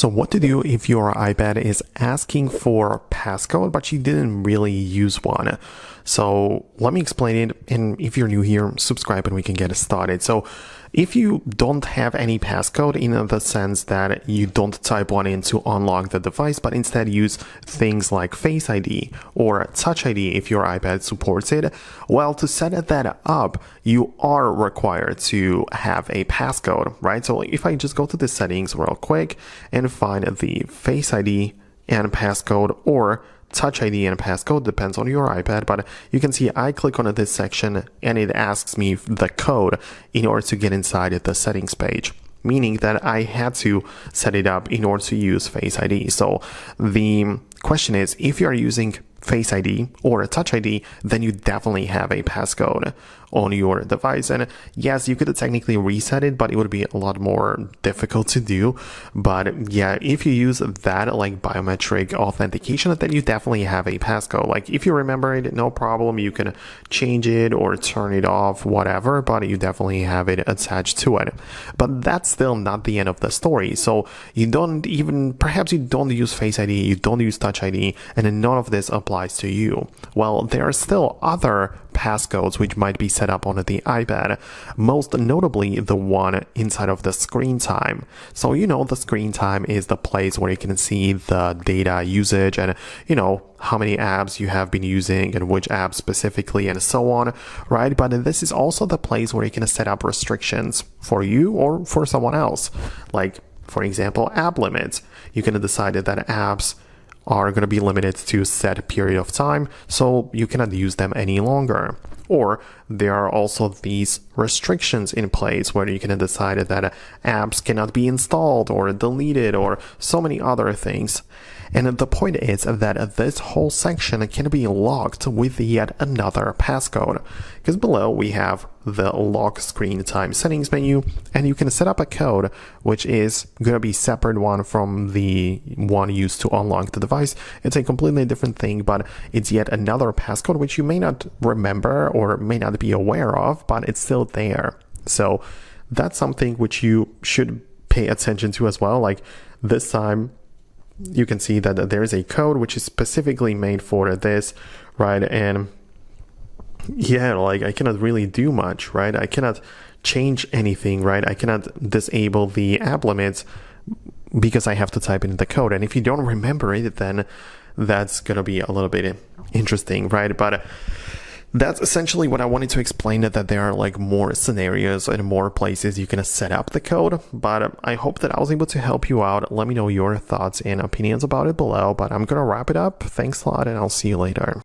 So what to do if your iPad is asking for passcode, but you didn't really use one. So let me explain it. And if you're new here, subscribe and we can get started. So if you don't have any passcode, in the sense that you don't type one in to unlock the device, but instead use things like Face ID or Touch ID if your iPad supports it, well, to set that up, you are required to have a passcode, right? So if I just go to the settings real quick and find the Face ID and passcode, or Touch ID and passcode, depends on your iPad, but you can see I click on this section and it asks me the code in order to get inside the settings page, meaning that I had to set it up in order to use Face ID. So the question is, if you're using Face ID or Touch ID, then you definitely have a passcode on your device. And yes, you could technically reset it, but it would be a lot more difficult to do. But yeah, if you use that like biometric authentication, then you definitely have a passcode. Like if you remember it, no problem, you can change it or turn it off, whatever, but you definitely have it attached to it. But that's still not the end of the story. So you don't even, perhaps you don't use Face ID, you don't use Touch ID, and none of this applies to you. Well, there are still other passcodes which might be set up on the iPad, most notably the one inside of the screen time. So you know, the screen time is the place where you can see the data usage and you know how many apps you have been using and which apps specifically and so on, right? But this is also the place where you can set up restrictions for you or for someone else. Like for example, app limits. You can decide that apps are going to be limited to a set period of time, so you cannot use them any longer. Or there are also these restrictions in place where you can decide that apps cannot be installed or deleted or so many other things. And the point is that this whole section can be locked with yet another passcode, because below we have the lock screen time settings menu, and you can set up a code which is going to be separate one from the one used to unlock the device. It's a completely different thing, but it's yet another passcode which you may not remember or may not be aware of, but it's still there. So that's something which you should pay attention to as well. Like this time, you can see that there is a code which is specifically made for this, right? And yeah, like I cannot really do much, right? I cannot change anything, right? I cannot disable the app limits because I have to type in the code. And if you don't remember it, then that's going to be a little bit interesting, right? But that's essentially what I wanted to explain, that there are like more scenarios and more places you can set up the code. But I hope that I was able to help you out. Let me know your thoughts and opinions about it below, but I'm going to wrap it up. Thanks a lot, and I'll see you later.